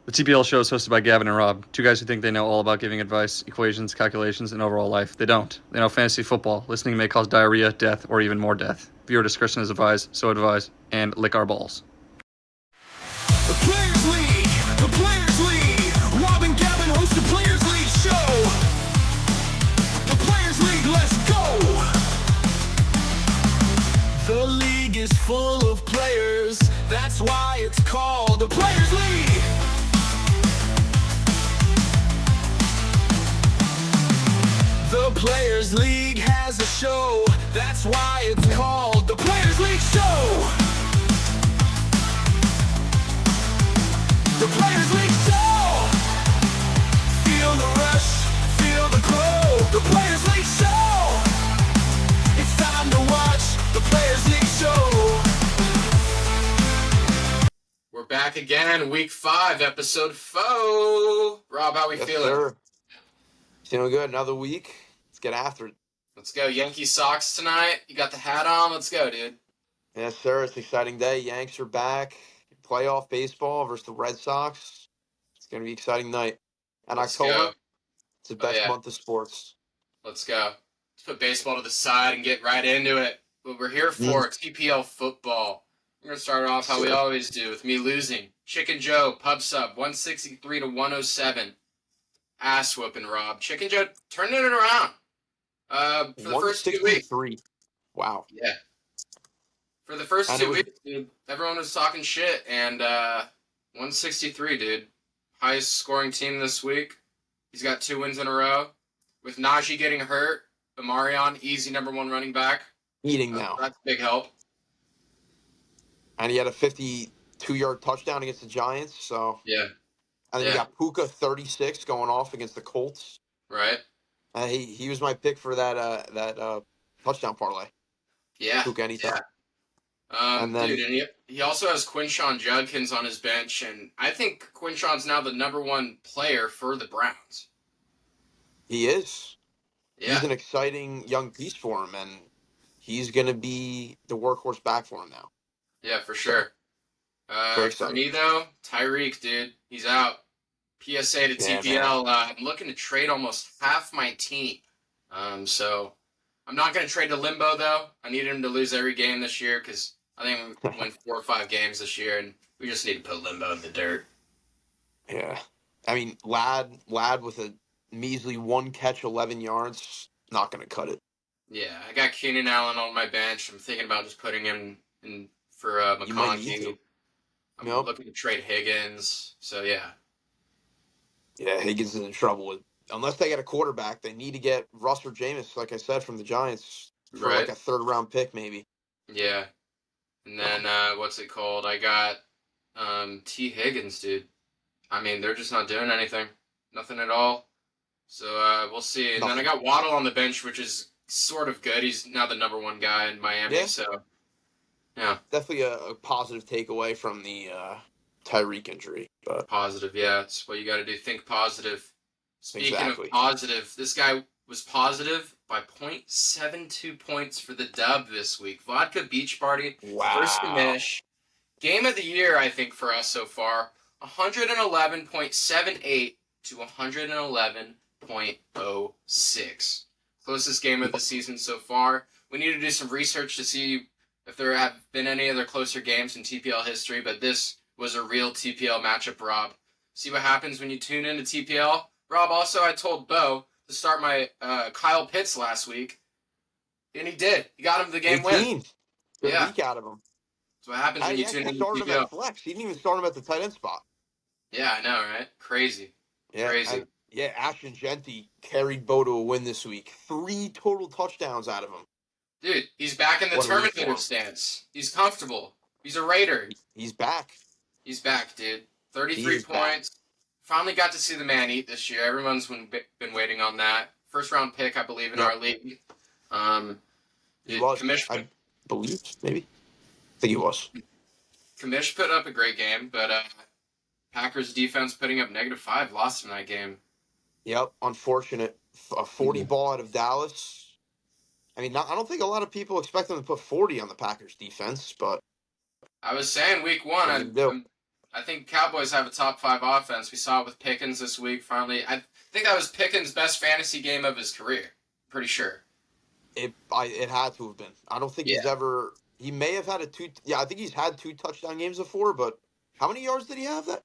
The TPL show is hosted by Gavin and Rob, two guys who think they know all about giving advice, equations, calculations, and overall life. They don't. They know fantasy football. Listening may cause diarrhea, death, or even more death. Viewer discretion is advised, so advise, and lick our balls. The Players League! The Players League! Rob and Gavin host the Players League show! The Players League, let's go! The league is full of players, that's why it's called the Players League! The Players League has a show, that's why it's called the Players League show! The Players League show! Feel the rush, feel the glow. The Players League show! It's time to watch the Players League show. We're back again, week 5, episode 4. Rob, how we feeling? Sir. Feeling good. Another week. Let's get after it. Let's go. Yankee Sox tonight. You got the hat on. Let's go, dude. Yes, sir. It's an exciting day. Yanks are back. Playoff baseball versus the Red Sox. It's going to be an exciting night. And Let's October, go. it's the best yeah. month of sports. Let's go. Let's put baseball to the side and get right into it. What we're here for, TPL football. We're going to start off how we always do, with me losing. Chicken Joe, pub sub, 163 to 107. Ass whooping, Rob. Chicken Joe turning it around. For the first 2 weeks. Wow. Yeah. For the first 2 weeks, dude, everyone was talking shit, and 163, dude. Highest scoring team this week. He's got 2 wins in a row. With Najee getting hurt, Amarion, easy number 1 running back. Eating now. That's a big help. And he had a 52-yard touchdown against the Giants, so. Yeah. And then you got Puka, 36, going off against the Colts. Right. He was my pick for that touchdown parlay. Yeah. Puka anytime. Yeah. And he also has Quinshon Judkins on his bench, and I think Quinshon's now the number 1 player for the Browns. He is. Yeah. He's an exciting young piece for him, and he's going to be the workhorse back for him now. Yeah, for sure. For me, though, Tyreek, dude, he's out. PSA to TPL. I'm looking to trade almost half my team. So I'm not going to trade to Limbo, though. I need him to lose every game this year because I think we win 4 or 5 games this year, and we just need to put Limbo in the dirt. Yeah. I mean, Ladd with a measly 1 catch, 11 yards, not going to cut it. Yeah, I got Keenan Allen on my bench. I'm thinking about just putting him in for McConaughey. I'm looking to trade Higgins, so yeah. Yeah, Higgins is in trouble with. Unless they get a quarterback, they need to get Russ or Jameis, like I said, from the Giants for like a 3rd-round pick, maybe. Yeah. And then, what's it called? I got T. Higgins, dude. I mean, they're just not doing anything. Nothing at all. So, we'll see. And then I got Waddle on the bench, which is sort of good. He's now the number 1 guy in Miami, so, yeah. Definitely a positive takeaway from the Tyreek injury. But positive, yeah. That's what you got to do. Think positive. Speaking of positive, this guy was positive by 0.72 points for the dub this week. Vodka Beach Party, first finish. Game of the year, I think, for us so far. 111.78 to 111.06. Closest game of the season so far. We need to do some research to see if there have been any other closer games in TPL history, but this was a real TPL matchup, Rob. See what happens when you tune into TPL. Rob, also, I told Bo to start my Kyle Pitts last week, and he did. He got him the game win. Good week out of him. That's what happens when you tune into TPL. Him at flex. He didn't even start him at the tight end spot. Yeah, I know, right? Crazy. Yeah, crazy. Ashton Genty carried Bo to a win this week. 3 total touchdowns out of him. Dude, he's back in the Terminator stance. He's comfortable. He's a Raider. He's back. He's back, dude. 33 points. Finally got to see the man eat this year. Everyone's been waiting on that. 1st-round pick, I believe, in our league. He was, I believe, maybe. I think he was. Kamish put up a great game, but Packers defense putting up -5 lost in that game. Yep, unfortunate. A 40 ball out of Dallas. I mean, I don't think a lot of people expect them to put 40 on the Packers defense, but I was saying week 1, I think Cowboys have a top 5 offense. We saw it with Pickens this week. Finally, I think that was Pickens' best fantasy game of his career. Pretty sure. It had to have been. I don't think Yeah. he's ever. He may have had a two. Yeah, I think he's had 2 touchdown games before. But how many yards did he have? That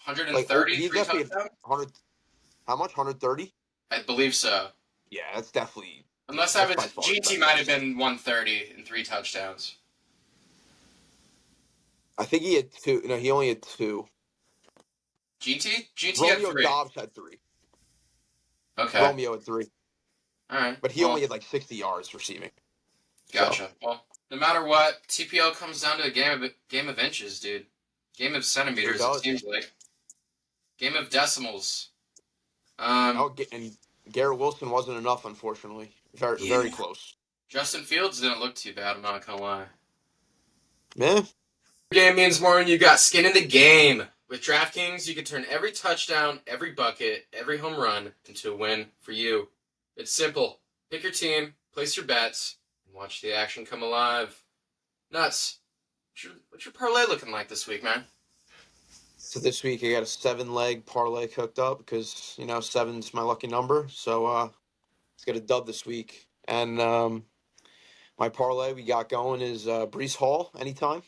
130, he 3 definitely had touchdowns. 100. How much? 130. I believe so. Yeah, that's definitely. Unless That's that by was far his GT best might have fantasy. been 130 and 3 touchdowns. I think he had 2. No, he only had 2. GT had Romeo 3. Dobbs had 3. Okay. Romeo had 3, All right. but he only had like 60 yards receiving. Gotcha. Well, no matter what, TPL comes down to a game of inches, dude. Game of centimeters. Sure It does. seems like. Game of decimals. And Garrett Wilson wasn't enough, unfortunately. Very close. Justin Fields didn't look too bad. I'm not gonna lie. Man, Game means more when you got skin in the game. With DraftKings, you can turn every touchdown, every bucket, every home run into a win for you. It's simple. Pick your team, place your bets, and watch the action come alive. Nuts. What's your parlay looking like this week, man? so this week I got a 7-leg parlay cooked up because 7's my lucky number. So let's get a dub this week. And my parlay we got going is Brees Hall anytime,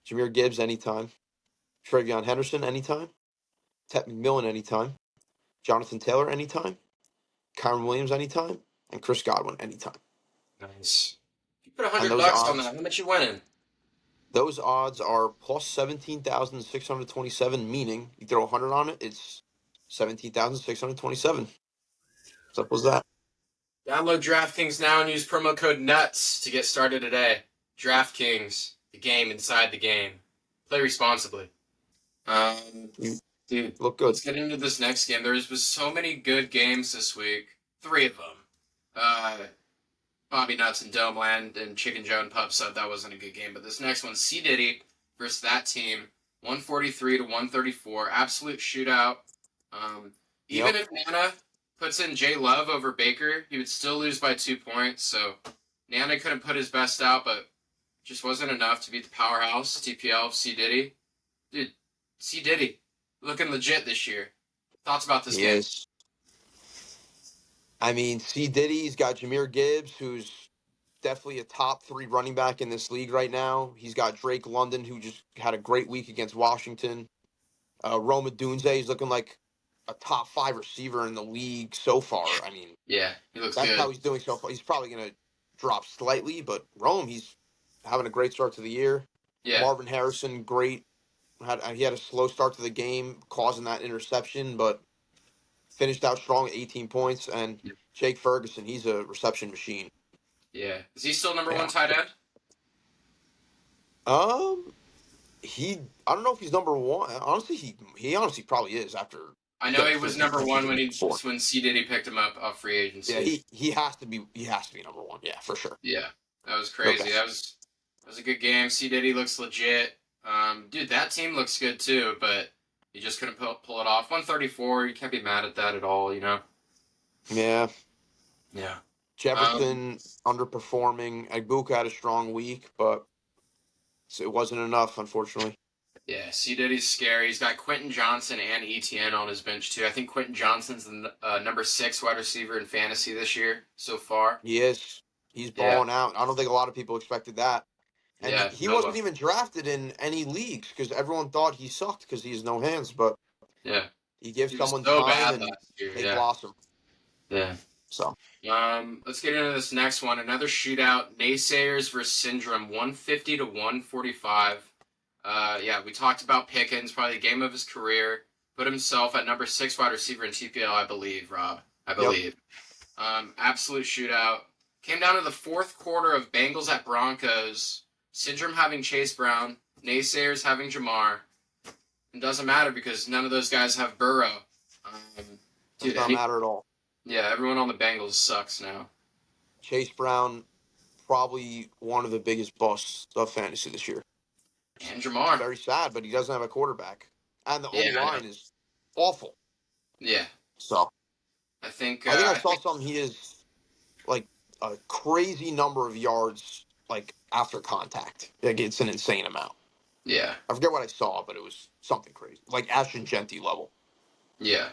Jahmyr Gibbs anytime, Travion Henderson anytime, Ted McMillan anytime, Jonathan Taylor anytime, Kyron Williams anytime, and Chris Godwin anytime. Nice. If you put And $100 those on odds, that, how much you winning? those odds are plus 17,627, meaning you throw 100 on it, it's 17,627. Simple as that. Download DraftKings now and use promo code NUTS to get started today. DraftKings, the game inside the game. Play responsibly. Dude, Look good. let's get into this next game. There was so many good games this week. 3 of them. Bobby Nuts and Domeland and Chicken Joe and Pub Sub, that wasn't a good game. But this next one, C. Diddy versus that team, 143 to 134. Absolute shootout. Even if Nana puts in Jay Love over Baker, he would still lose by 2 points. So Nana couldn't put his best out, but just wasn't enough to beat the powerhouse, TPL, C. Diddy. Dude, C. Diddy, looking legit this year. Thoughts about this game? Yes. I mean, C. Diddy's got Jahmyr Gibbs, who's definitely a top 3 running back in this league right now. He's got Drake London, who just had a great week against Washington. Rome Odunze is looking like a top 5 receiver in the league so far. I mean, Yeah, he looks that's good. how he's doing so far. He's probably going to drop slightly, but Rome, he's having a great start to the year. Yeah. Marvin Harrison, great. He had a slow start to the game, causing that interception, but finished out strong at 18 points. And Jake Ferguson, he's a reception machine. Yeah. Is he still number Yeah. 1 tight end? I don't know if he's number 1. Honestly, he honestly probably is after. I know he was number 1 when Four. C. Diddy picked him up off free agency. Yeah, he has to be number 1. Yeah, for sure. Yeah, that was crazy. Okay. That was a good game. C. Diddy looks legit. Dude, that team looks good too, but he just couldn't pull it off. 134, you can't be mad at that at all, you know? Yeah. Yeah. Jefferson underperforming. Ibuka had a strong week, but it wasn't enough, unfortunately. Yeah, C. Diddy's scary. He's got Quentin Johnson and ETN on his bench too. I think Quentin Johnson's the number 6 wide receiver in fantasy this year so far. He is. He's balling out. I don't think a lot of people expected that. And he wasn't even drafted in any leagues because everyone thought he sucked because he has no hands. But he gives someone time and they blossom. Yeah. So let's get into this next one. Another shootout. Naysayers versus Syndrome, 150 to 145. We talked about Pickens, probably the game of his career. Put himself at number 6 wide receiver in TPL, I believe, Rob. I believe. Yep. Absolute shootout. Came down to the 4th quarter of Bengals at Broncos. Syndrome having Chase Brown. Naysayers having Jamar. It doesn't matter because none of those guys have Burrow. Does not matter at all. Yeah, everyone on the Bengals sucks now. Chase Brown, probably one of the biggest busts of fantasy this year. And Jamar. Very sad, but he doesn't have a quarterback. And the O-line is awful. Yeah. So. I think I saw something. He is like a crazy number of yards like after contact. Like it's an insane amount. Yeah. I forget what I saw, but it was something crazy, like Ashton Genty level. Yeah.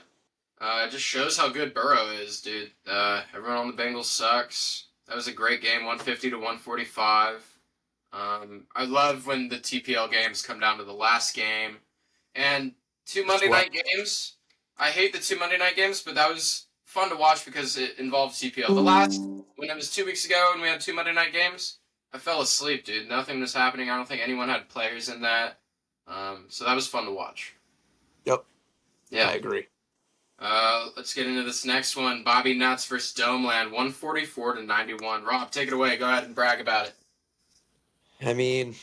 It just shows how good Burrow is, dude. Everyone on the Bengals sucks. That was a great game, 150 to 145. I love when the TPL games come down to the last game. And two Monday night games. I hate the two Monday night games, but that was fun to watch because it involved TPL. The last, when it was 2 weeks ago and we had two Monday night games, I fell asleep, dude. Nothing was happening. I don't think anyone had players in that. So that was fun to watch. Yep. Yeah. I agree. Let's get into this next one. Bobby Nuts versus Domeland, 144 to 91. Rob, take it away. Go ahead and brag about it. I mean,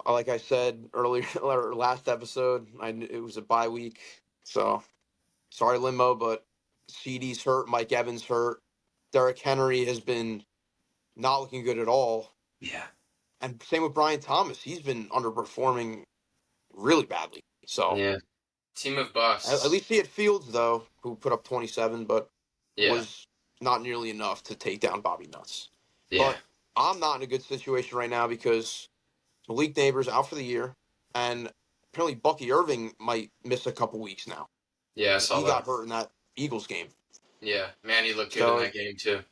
like I said earlier, or last episode, it was a bye week, so sorry, Limbo, but CD's hurt, Mike Evans hurt, Derrick Henry has been not looking good at all, Yeah. and same with Brian Thomas. He's been underperforming really badly. So Yeah. Team of at busts. least he had Fields though, who put up 27, but Yeah. was not nearly enough to take down Bobby Nuts. Yeah. But I'm not in a good situation right now because Malik Neighbors out for the year, and apparently Bucky Irving might miss a couple weeks now. Yeah, I saw He that. got hurt in that Eagles game. Yeah. Man, he looked good in So that game, too.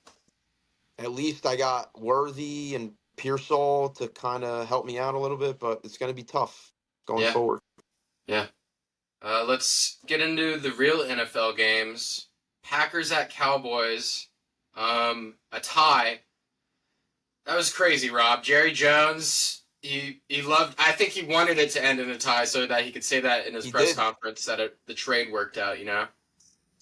at least I got Worthy and Pearsall to kind of help me out a little bit, but it's going to be tough going Yeah. forward. Yeah. Let's get into the real NFL games. Packers at Cowboys. A tie. That was crazy, Rob. Jerry Jones, he loved. I think he wanted it to end in a tie so that he could say that in his He press did. conference that the trade worked out. You know.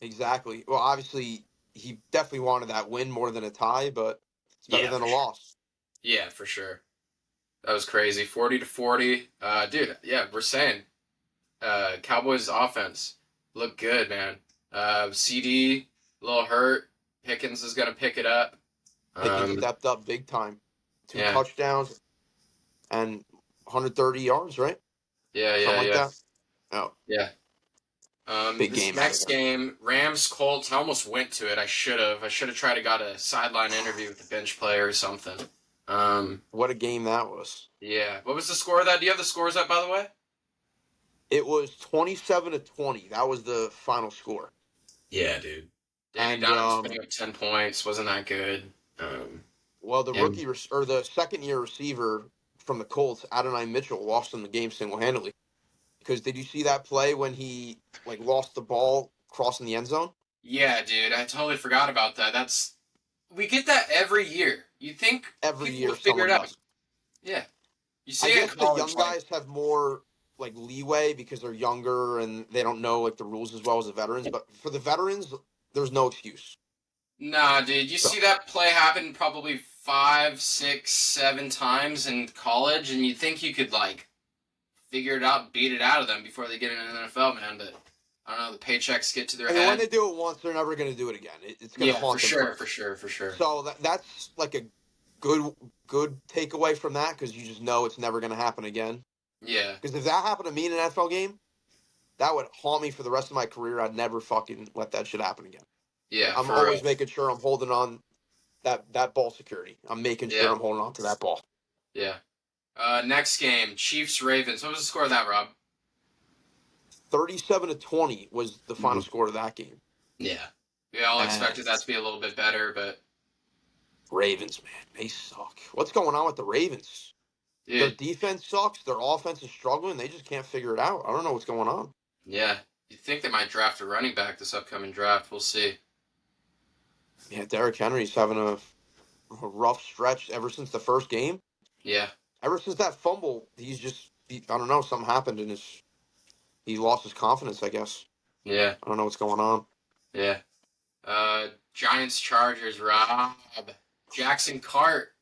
Exactly. Well, obviously, he definitely wanted that win more than a tie, but it's better than for a sure. loss. Yeah, for sure. That was crazy. 40 to 40. Dude. Yeah, we're saying. Cowboys offense looked good, man. CD a little hurt. Pickens is gonna pick it up. Pickens stepped up big time. 2 Yeah. touchdowns and 130 yards, right? Yeah, Something like yeah. that. Oh, Yeah. big This game. next game, Rams Colts. I almost went to it. I should have. tried to got a sideline interview with the bench player or something. What a game that was. Yeah. What was the score of that? Do you have the scores up, by the way? It was 27 to 20. That was the final score. Yeah, dude. Danny And Dimes putting up 10 points. Wasn't that good? well, the And- or the second-year receiver from the Colts, Adonai Mitchell, lost them the game single-handedly. Because did you see that play when he lost the ball crossing the end zone? Yeah, dude. I totally forgot about that. We get that every year. You think Every people year would figure someone it out? does. Yeah. You I see it in guess the college, young guys have more leeway because they're younger and they don't know the rules as well as the veterans. But for the veterans, there's no excuse. Nah, dude. You So- see that play happen probably 5, 6, 7 times in college, and you think you could figure it out, beat it out of them before they get into the NFL, man. But I don't know. The paychecks get to their I mean, head. when they do it once, they're never going to do it again. It's going to Yeah, haunt for them sure, forever. for sure. So that's a good takeaway from that because you just know it's never going to happen again. Yeah. Because if that happened to me in an NFL game, that would haunt me for the rest of my career. I'd never fucking let that shit happen again. Yeah. I'm for always real. making sure I'm holding on that ball security. I'm making sure Yeah. I'm holding on to that ball. Yeah. Next game, Chiefs Ravens. What was the score of that, Rob? 37 to 20 was the final score of that game. Yeah. We all expected that to be a little bit better, but Ravens, man, they suck. What's going on with the Ravens? Their dude, defense sucks. Their offense is struggling. They just can't figure it out. I don't know what's going on. yeah. You'd think they might draft a running back this upcoming draft. We'll see. Yeah, Derrick Henry's having a rough stretch ever since the first game. Yeah. Ever since that fumble, I don't know, something happened in he lost his confidence, I guess. Yeah. I don't know what's going on. Yeah. Giants Chargers, Rob. Jackson Cart.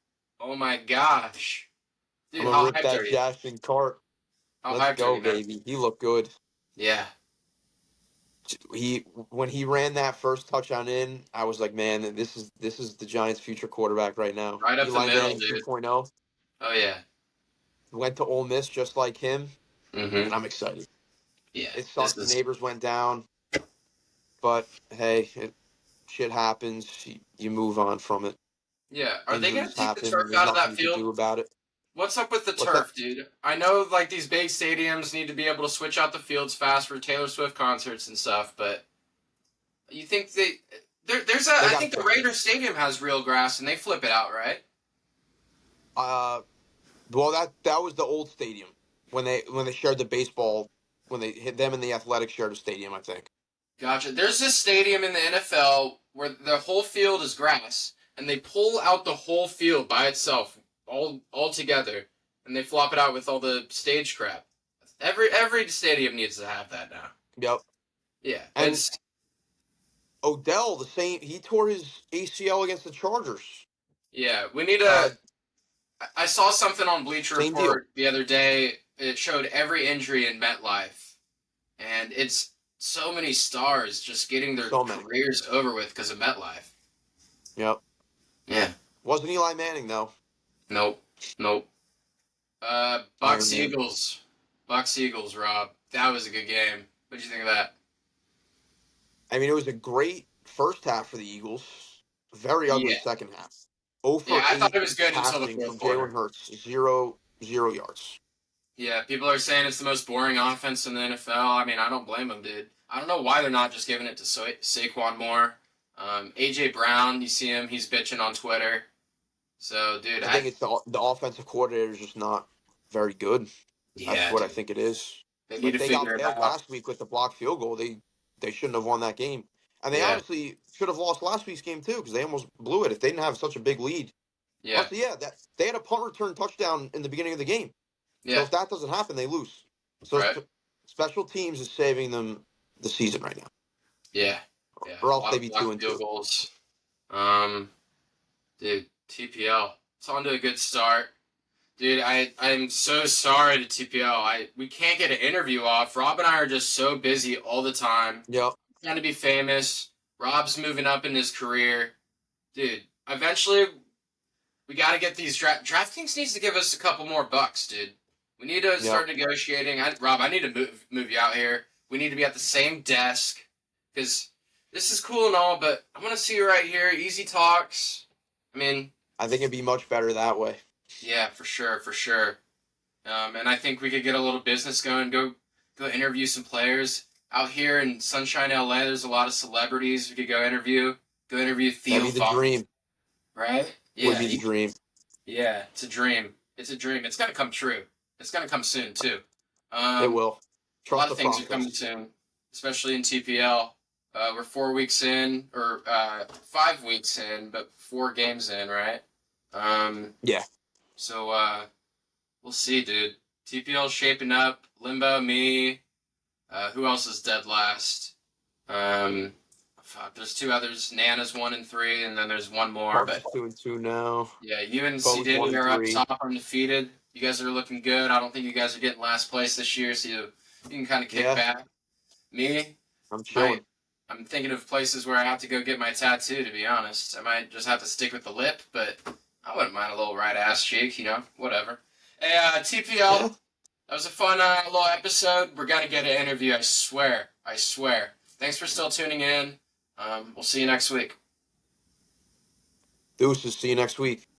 Oh my gosh. Dude, I'm how gonna rip hyped that are you? Jackson Cart. How Let's hyped are go, you, man? baby. He looked good. Yeah. When he ran that first touchdown in, I was like, man, this is the Giants' future quarterback right now. Right up the Eli middle, Manning dude. 2.0 Oh yeah. went to Ole Miss just like him, Mm-hmm. and I'm excited. Yeah. It sucks the neighbors went down, but hey, shit happens. You move on from it. Yeah. Are they gonna Injuries take happen. the turf There's out of that nothing you can field? do about it. What's up with the What's turf, that? dude? I know like these big stadiums need to be able to switch out the fields fast for Taylor Swift concerts and stuff, but you think there's a They I got think the turf. Raiders Stadium has real grass and they flip it out, right? Well, that was the old stadium when they shared the baseball when they hit them and the Athletic shared a stadium. I think. Gotcha. There's this stadium in the NFL where the whole field is grass, and they pull out the whole field by itself, all together, and they flop it out with all the stage crap. Every stadium needs to have that now. Yep. Yeah, And it's Odell, the same. He tore his ACL against the Chargers. yeah. We need Uh, a. I saw something on Bleacher Same deal. Report the other day. It showed every injury in MetLife, and it's so many stars just getting their So many. careers over with because of MetLife. Yep. Yeah. Wasn't Eli Manning though. Nope. Nope. Bucks Iron Man. Eagles. Bucks Eagles, Rob. That was a good game. What'd you think of that? I mean, it was a great first half for the Eagles. Very ugly Yeah. second half. 0 Yeah, for I thought 8 it was good until the passing fourth from quarter. Jalen Hurts. Zero yards. Yeah, people are saying it's the most boring offense in the NFL. I mean, I don't blame them, dude. I don't know why they're not just giving it to Saquon more. AJ Brown, you see him, he's bitching on Twitter. So, dude, I think it's the offensive coordinator is just not very good. That's yeah, what I dude, think it is. they need Like to they got figure it bailed out. last week with the blocked field goal. They shouldn't have won that game, and they Yeah, honestly should have lost last week's game too because they almost blew it. If they didn't have such a big lead, yeah, honestly, yeah, that they had a punt return touchdown in the beginning of the game. So yeah, if that doesn't happen, they lose. So right? special teams is saving them the season right now, Yeah, yeah, or a else lot they'd of be two blocked and field two. goals. Um, dude, TPL. It's on to a good start. Dude, I'm so sorry to TPL. We can't get an interview off. Rob and I are just so busy all the time. Yep. Trying to be famous. Rob's moving up in his career. Dude, eventually we got to get these DraftKings needs to give us a couple more bucks, dude. We need to Yep. start negotiating. Rob, I need to move you out here. We need to be at the same desk because this is cool and all, but I want to see you right here. Easy talks. I mean, I think it'd be much better that way. yeah, for sure, for sure. And I think we could get a little business going. Go interview some players out here in Sunshine, LA. There's a lot of celebrities we could go interview. Go interview That'd Theo be the Fox, dream. right? Would Yeah, be the dream. yeah. It's a dream. It's a dream. It's gonna come true. It's gonna come soon too. It Um, will. a lot Trust of the things are coming process. soon, especially in TPL. We're 4 weeks in, or 5 weeks in, but 4 games in, right? Yeah. So we'll see, dude. TPL's shaping up. Limbo, me. Who else is dead last? Fuck. There's two others. Nana's 1-3, and then there's one more. Parks But is 2-2 now. yeah, you and C Bo's Diddy are up 1-3. top, undefeated. You guys are looking good. I don't think you guys are getting last place this year, so you can kind of kick Yeah. back. Me, I'm chilling. I'm thinking of places where I have to go get my tattoo. To be honest, I might just have to stick with the lip, but I wouldn't mind a little right ass cheek. Whatever. Hey, TPL. Yeah. That was a fun little episode. We're gonna get an interview. I swear. I swear. Thanks for still tuning in. We'll see you next week. Deuces. See you next week.